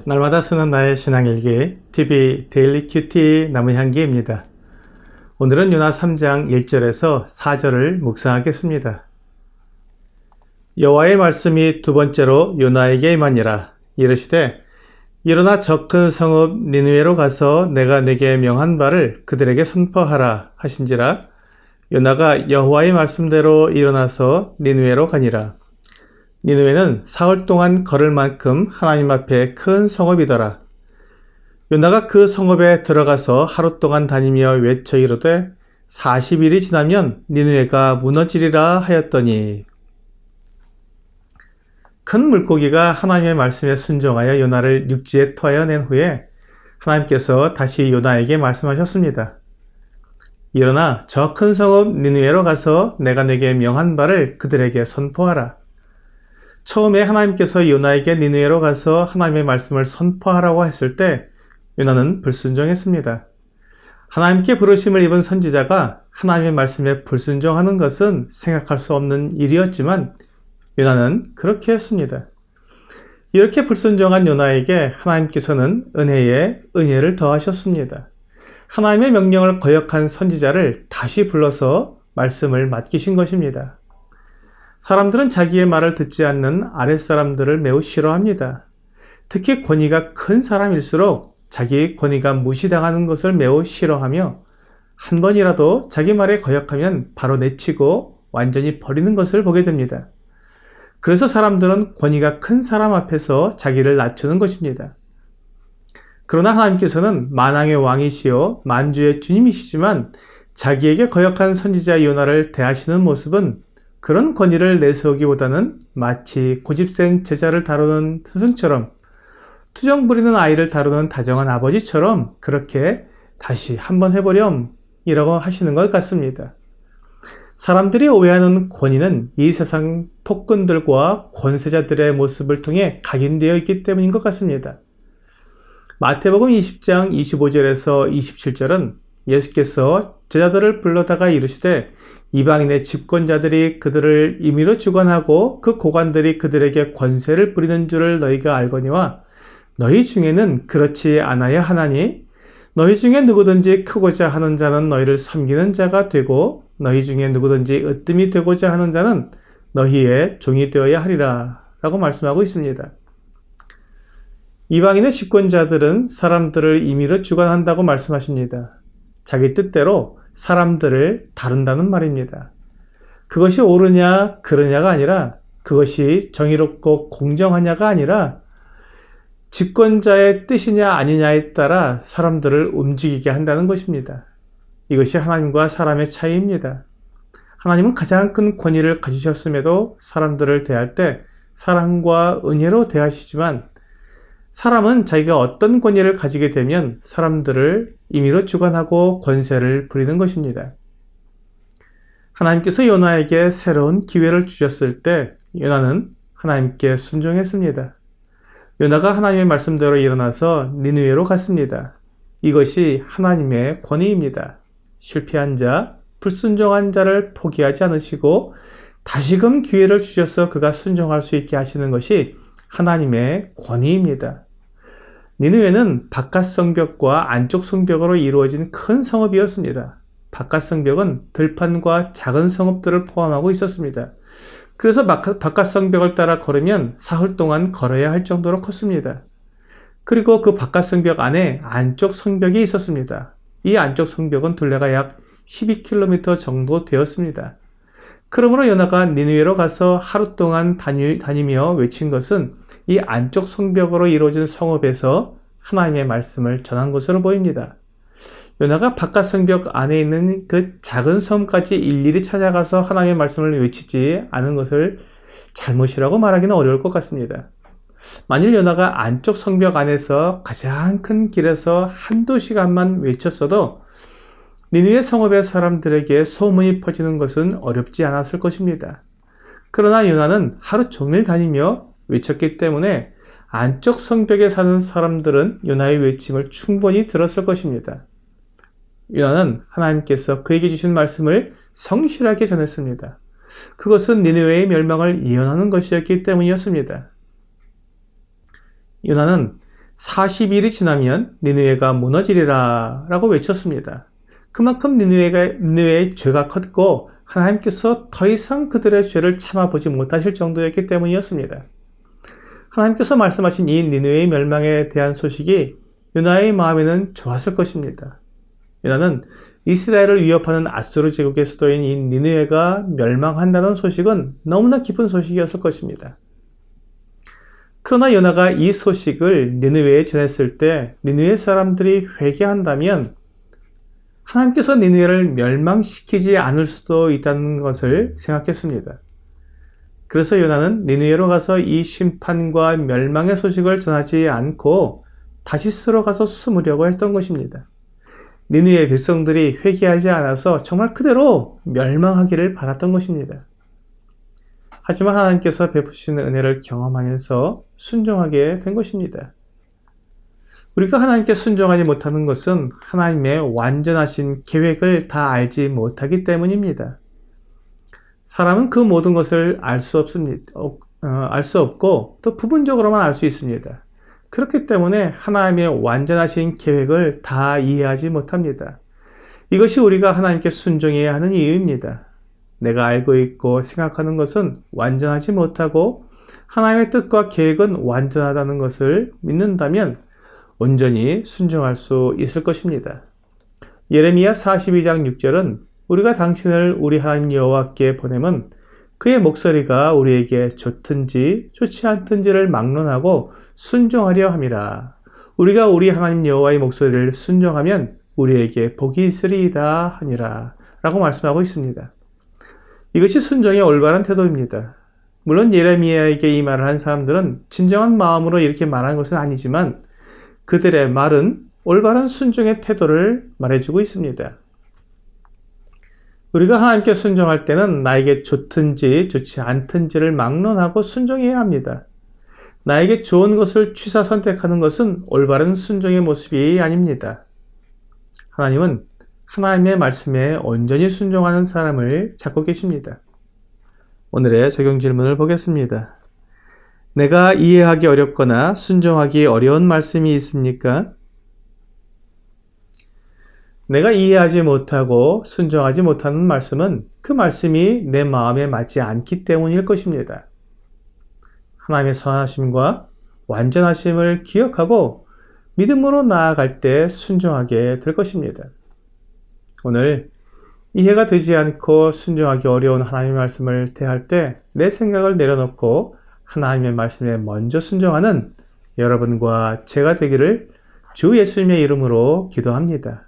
날마다 쓰는 나의 신앙일기 TV 데일리 큐티 나무향기입니다. 오늘은 요나 3장 1절에서 4절을 묵상하겠습니다. 여호와의 말씀이 두 번째로 요나에게 임하니라. 이르시되 일어나 저 큰 성읍 니느웨로 가서 내가 네게 명한 바를 그들에게 선포하라 하신지라. 요나가 여호와의 말씀대로 일어나서 니느웨로 가니라. 니느웨는 사흘 동안 걸을 만큼 하나님 앞에 큰 성읍이더라. 요나가 그 성읍에 들어가서 하루 동안 다니며 외쳐 이르되 40일이 지나면 니느웨가 무너지리라 하였더니. 큰 물고기가 하나님의 말씀에 순종하여 요나를 육지에 토하여 낸 후에 하나님께서 다시 요나에게 말씀하셨습니다. 일어나 저 큰 성읍 니느웨로 가서 내가 네게 명한 바를 그들에게 선포하라. 처음에 하나님께서 요나에게 니느웨로 가서 하나님의 말씀을 선포하라고 했을 때 요나는 불순종했습니다. 하나님께 부르심을 입은 선지자가 하나님의 말씀에 불순종하는 것은 생각할 수 없는 일이었지만 요나는 그렇게 했습니다. 이렇게 불순종한 요나에게 하나님께서는 은혜에 은혜를 더하셨습니다. 하나님의 명령을 거역한 선지자를 다시 불러서 말씀을 맡기신 것입니다. 사람들은 자기의 말을 듣지 않는 아랫사람들을 매우 싫어합니다. 특히 권위가 큰 사람일수록 자기 권위가 무시당하는 것을 매우 싫어하며 한 번이라도 자기 말에 거역하면 바로 내치고 완전히 버리는 것을 보게 됩니다. 그래서 사람들은 권위가 큰 사람 앞에서 자기를 낮추는 것입니다. 그러나 하나님께서는 만왕의 왕이시요 만주의 주님이시지만 자기에게 거역한 선지자 요나를 대하시는 모습은 그런 권위를 내세우기보다는 마치 고집센 제자를 다루는 스승처럼, 투정 부리는 아이를 다루는 다정한 아버지처럼 그렇게 다시 한번 해보렴 이라고 하시는 것 같습니다. 사람들이 오해하는 권위는 이 세상 폭군들과 권세자들의 모습을 통해 각인되어 있기 때문인 것 같습니다. 마태복음 20장 25절에서 27절은 예수께서 제자들을 불러다가 이르시되 이방인의 집권자들이 그들을 임의로 주관하고 그 고관들이 그들에게 권세를 부리는 줄을 너희가 알거니와 너희 중에는 그렇지 않아야 하나니 너희 중에 누구든지 크고자 하는 자는 너희를 섬기는 자가 되고 너희 중에 누구든지 으뜸이 되고자 하는 자는 너희의 종이 되어야 하리라 라고 말씀하고 있습니다. 이방인의 집권자들은 사람들을 임의로 주관한다고 말씀하십니다. 자기 뜻대로 사람들을 다룬다는 말입니다. 그것이 옳으냐 그르냐가 아니라 그것이 정의롭고 공정하냐가 아니라 집권자의 뜻이냐 아니냐에 따라 사람들을 움직이게 한다는 것입니다. 이것이 하나님과 사람의 차이입니다. 하나님은 가장 큰 권위를 가지셨음에도 사람들을 대할 때 사랑과 은혜로 대하시지만 사람은 자기가 어떤 권위를 가지게 되면 사람들을 임의로 주관하고 권세를 부리는 것입니다. 하나님께서 요나에게 새로운 기회를 주셨을 때 요나는 하나님께 순종했습니다. 요나가 하나님의 말씀대로 일어나서 니느웨로 갔습니다. 이것이 하나님의 권위입니다. 실패한 자, 불순종한 자를 포기하지 않으시고 다시금 기회를 주셔서 그가 순종할 수 있게 하시는 것이 하나님의 권위입니다. 니느웨는 바깥 성벽과 안쪽 성벽으로 이루어진 큰 성읍이었습니다. 바깥 성벽은 들판과 작은 성읍들을 포함하고 있었습니다. 그래서 바깥 성벽을 따라 걸으면 사흘 동안 걸어야 할 정도로 컸습니다. 그리고 그 바깥 성벽 안에 안쪽 성벽이 있었습니다. 이 안쪽 성벽은 둘레가 약 12km 정도 되었습니다. 그러므로 요나가 니느웨로 가서 하루 동안 다니며 외친 것은 이 안쪽 성벽으로 이루어진 성읍에서 하나님의 말씀을 전한 것으로 보입니다. 요나가 바깥 성벽 안에 있는 그 작은 섬까지 일일이 찾아가서 하나님의 말씀을 외치지 않은 것을 잘못이라고 말하기는 어려울 것 같습니다. 만일 요나가 안쪽 성벽 안에서 가장 큰 길에서 한두 시간만 외쳤어도 니느웨 성읍의 사람들에게 소문이 퍼지는 것은 어렵지 않았을 것입니다. 그러나 요나는 하루 종일 다니며 외쳤기 때문에 안쪽 성벽에 사는 사람들은 요나의 외침을 충분히 들었을 것입니다. 요나는 하나님께서 그에게 주신 말씀을 성실하게 전했습니다. 그것은 니느웨의 멸망을 예언하는 것이었기 때문이었습니다. 요나는 40일이 지나면 니느웨가 무너지리라 라고 외쳤습니다. 그만큼 니느웨의 죄가 컸고 하나님께서 더 이상 그들의 죄를 참아보지 못하실 정도였기 때문이었습니다. 하나님께서 말씀하신 이 니느웨의 멸망에 대한 소식이 요나의 마음에는 좋았을 것입니다. 요나는 이스라엘을 위협하는 아수르 제국의 수도인 이 니느웨가 멸망한다는 소식은 너무나 기쁜 소식이었을 것입니다. 그러나 요나가 이 소식을 니느웨에 전했을 때 니느웨 사람들이 회개한다면 하나님께서 니느웨를 멸망시키지 않을 수도 있다는 것을 생각했습니다. 그래서 요나는 니느웨로 가서 이 심판과 멸망의 소식을 전하지 않고 다시스로 가서 숨으려고 했던 것입니다. 니느웨 백성들이 회개하지 않아서 정말 그대로 멸망하기를 바랐던 것입니다. 하지만 하나님께서 베푸시는 은혜를 경험하면서 순종하게 된 것입니다. 우리가 하나님께 순종하지 못하는 것은 하나님의 완전하신 계획을 다 알지 못하기 때문입니다. 사람은 그 모든 것을 알 수 없고 또 부분적으로만 알 수 있습니다. 그렇기 때문에 하나님의 완전하신 계획을 다 이해하지 못합니다. 이것이 우리가 하나님께 순종해야 하는 이유입니다. 내가 알고 있고 생각하는 것은 완전하지 못하고 하나님의 뜻과 계획은 완전하다는 것을 믿는다면 온전히 순종할 수 있을 것입니다. 예레미야 42장 6절은 우리가 당신을 우리 하나님 여호와께 보내면 그의 목소리가 우리에게 좋든지 좋지 않든지를 막론하고 순종하려 함이라. 우리가 우리 하나님 여호와의 목소리를 순종하면 우리에게 복이 있으리이다 하니라 라고 말씀하고 있습니다. 이것이 순종의 올바른 태도입니다. 물론 예레미야에게 이 말을 한 사람들은 진정한 마음으로 이렇게 말한 것은 아니지만 그들의 말은 올바른 순종의 태도를 말해주고 있습니다. 우리가 하나님께 순종할 때는 나에게 좋든지 좋지 않든지를 막론하고 순종해야 합니다. 나에게 좋은 것을 취사 선택하는 것은 올바른 순종의 모습이 아닙니다. 하나님은 하나님의 말씀에 온전히 순종하는 사람을 찾고 계십니다. 오늘의 적용 질문을 보겠습니다. 내가 이해하기 어렵거나 순종하기 어려운 말씀이 있습니까? 내가 이해하지 못하고 순종하지 못하는 말씀은 그 말씀이 내 마음에 맞지 않기 때문일 것입니다. 하나님의 선하심과 완전하심을 기억하고 믿음으로 나아갈 때 순종하게 될 것입니다. 오늘 이해가 되지 않고 순종하기 어려운 하나님의 말씀을 대할 때 내 생각을 내려놓고 하나님의 말씀에 먼저 순종하는 여러분과 제가 되기를 주 예수님의 이름으로 기도합니다.